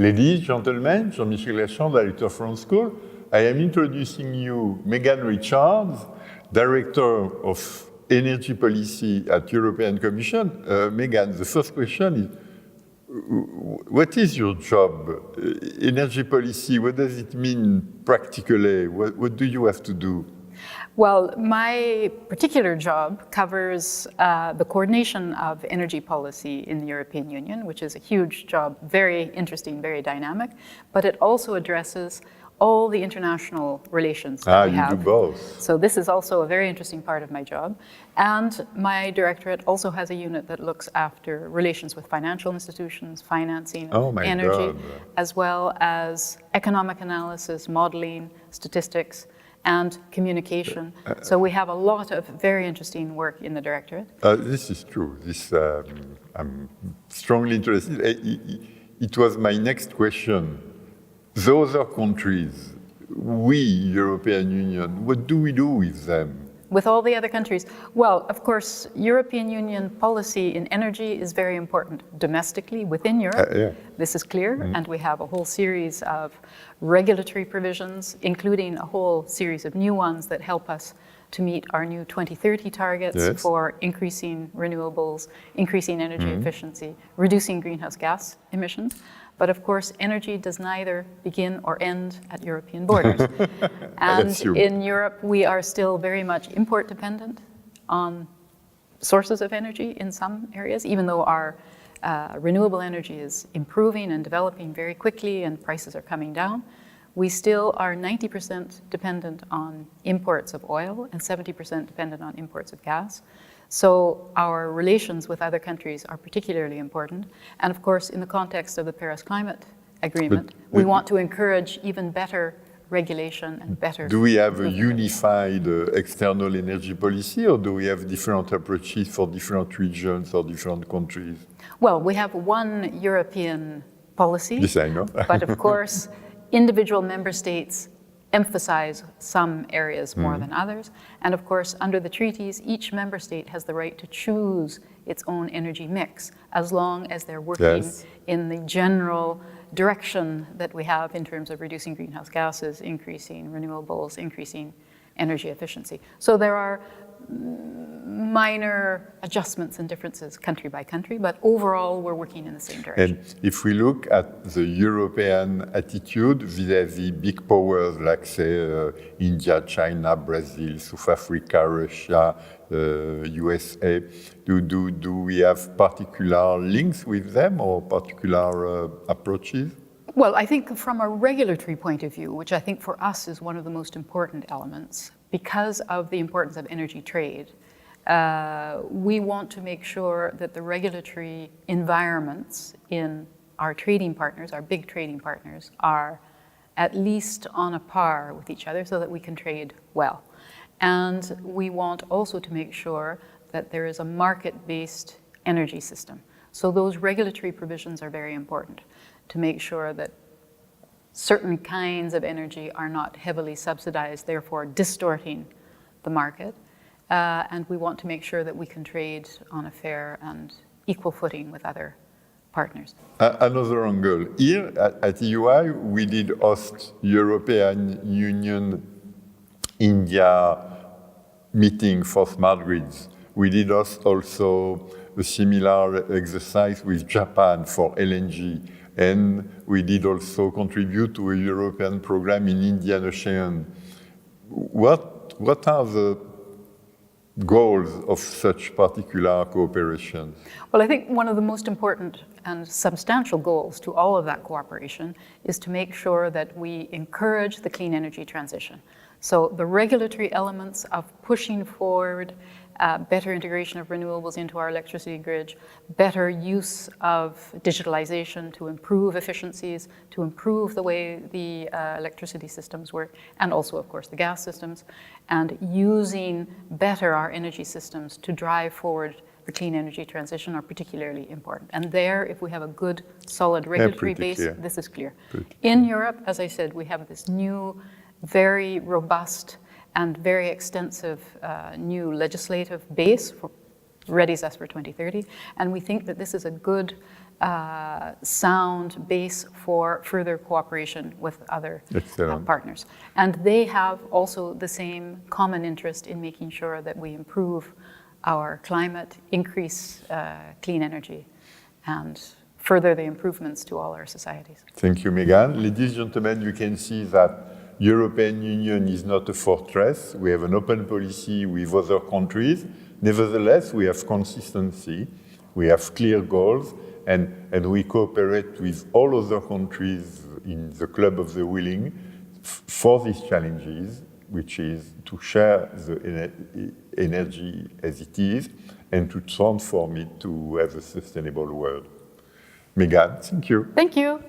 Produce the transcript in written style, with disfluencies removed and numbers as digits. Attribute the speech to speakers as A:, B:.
A: Ladies, gentlemen, Jean-Michel Lachand, Director of Florence School. I am introducing you Megan Richards, Director of Energy Policy at European Commission. Megan, the first question is, what is your job? Energy policy, what does it mean practically? What do you have to do?
B: Well, my particular job covers the coordination of energy policy in the European Union, which is a huge job, very interesting, very dynamic, but it also addresses all the international relations that we have.
A: You do both.
B: So this is also a very interesting part of my job. And my directorate also has a unit that looks after relations with financial institutions, financing, energy, as well as economic analysis, modeling, statistics, and communication. So we have a lot of very interesting work in the directorate.
A: This is true. I'm strongly interested. It was my next question. The other countries, we, European Union, what do we do with them?
B: With all the other countries? Well, of course, European Union policy in energy is very important domestically within Europe. This is clear, and we have a whole series of regulatory provisions, including a whole series of new ones that help us to meet our new 2030 targets for increasing renewables, increasing energy efficiency, reducing greenhouse gas emissions. But of course, energy does neither begin or end at European borders. And in Europe, we are still very much import dependent on sources of energy in some areas, even though our renewable energy is improving and developing very quickly and prices are coming down. We still are 90% dependent on imports of oil and 70% dependent on imports of gas. So our relations with other countries are particularly important. And of course, in the context of the Paris Climate Agreement, we want to encourage even better regulation and better...
A: Do we have a unified external energy policy, or do we have different approaches for different regions or different countries?
B: Well, we have one European policy.
A: Yes, I know.
B: But of course, individual member states emphasize some areas more than others. And of course, under the treaties, each member state has the right to choose its own energy mix, as long as they're working in the general direction that we have in terms of reducing greenhouse gases, increasing renewables, increasing energy efficiency. So there are minor adjustments and differences country by country, but overall we're working in the same direction.
A: And if we look at the European attitude vis-à-vis big powers like, say, India, China, Brazil, South Africa, Russia, USA, do we have particular links with them or particular approaches?
B: Well, I think from a regulatory point of view, which I think for us is one of the most important elements, because of the importance of energy trade, we want to make sure that the regulatory environments in our trading partners, our big trading partners, are at least on a par with each other so that we can trade well. And we want also to make sure that there is a market-based energy system. So those regulatory provisions are very important to make sure that certain kinds of energy are not heavily subsidized, therefore distorting the market. And we want to make sure that we can trade on a fair and equal footing with other partners.
A: Another angle. Here at EUI, we did host European Union India meeting for smart grids. We did host also a similar exercise with Japan for LNG. And we did also contribute to a European program in Indian Ocean. What are the goals of such particular cooperation?
B: Well, I think one of the most important and substantial goals to all of that cooperation is to make sure that we encourage the clean energy transition. So the regulatory elements of pushing forward better integration of renewables into our electricity grid, better use of digitalization to improve efficiencies, to improve the way the electricity systems work, and also, of course, the gas systems, and using better our energy systems to drive forward the clean energy transition are particularly important. And there, if we have a good, solid regulatory base, this is clear. In Europe, as I said, we have this new, very robust and very extensive new legislative base for Ready Us for 2030. And we think that this is a good sound base for further cooperation with other partners. And they have also the same common interest in making sure that we improve our climate, increase clean energy, and further the improvements to all our societies.
A: Thank you, Megan. Ladies and gentlemen, you can see that European Union is not a fortress. We have an open policy with other countries. Nevertheless, we have consistency, we have clear goals, and we cooperate with all other countries in the Club of the Willing for these challenges, which is to share the energy as it is and to transform it to have a sustainable world. Megan, thank you.
B: Thank you.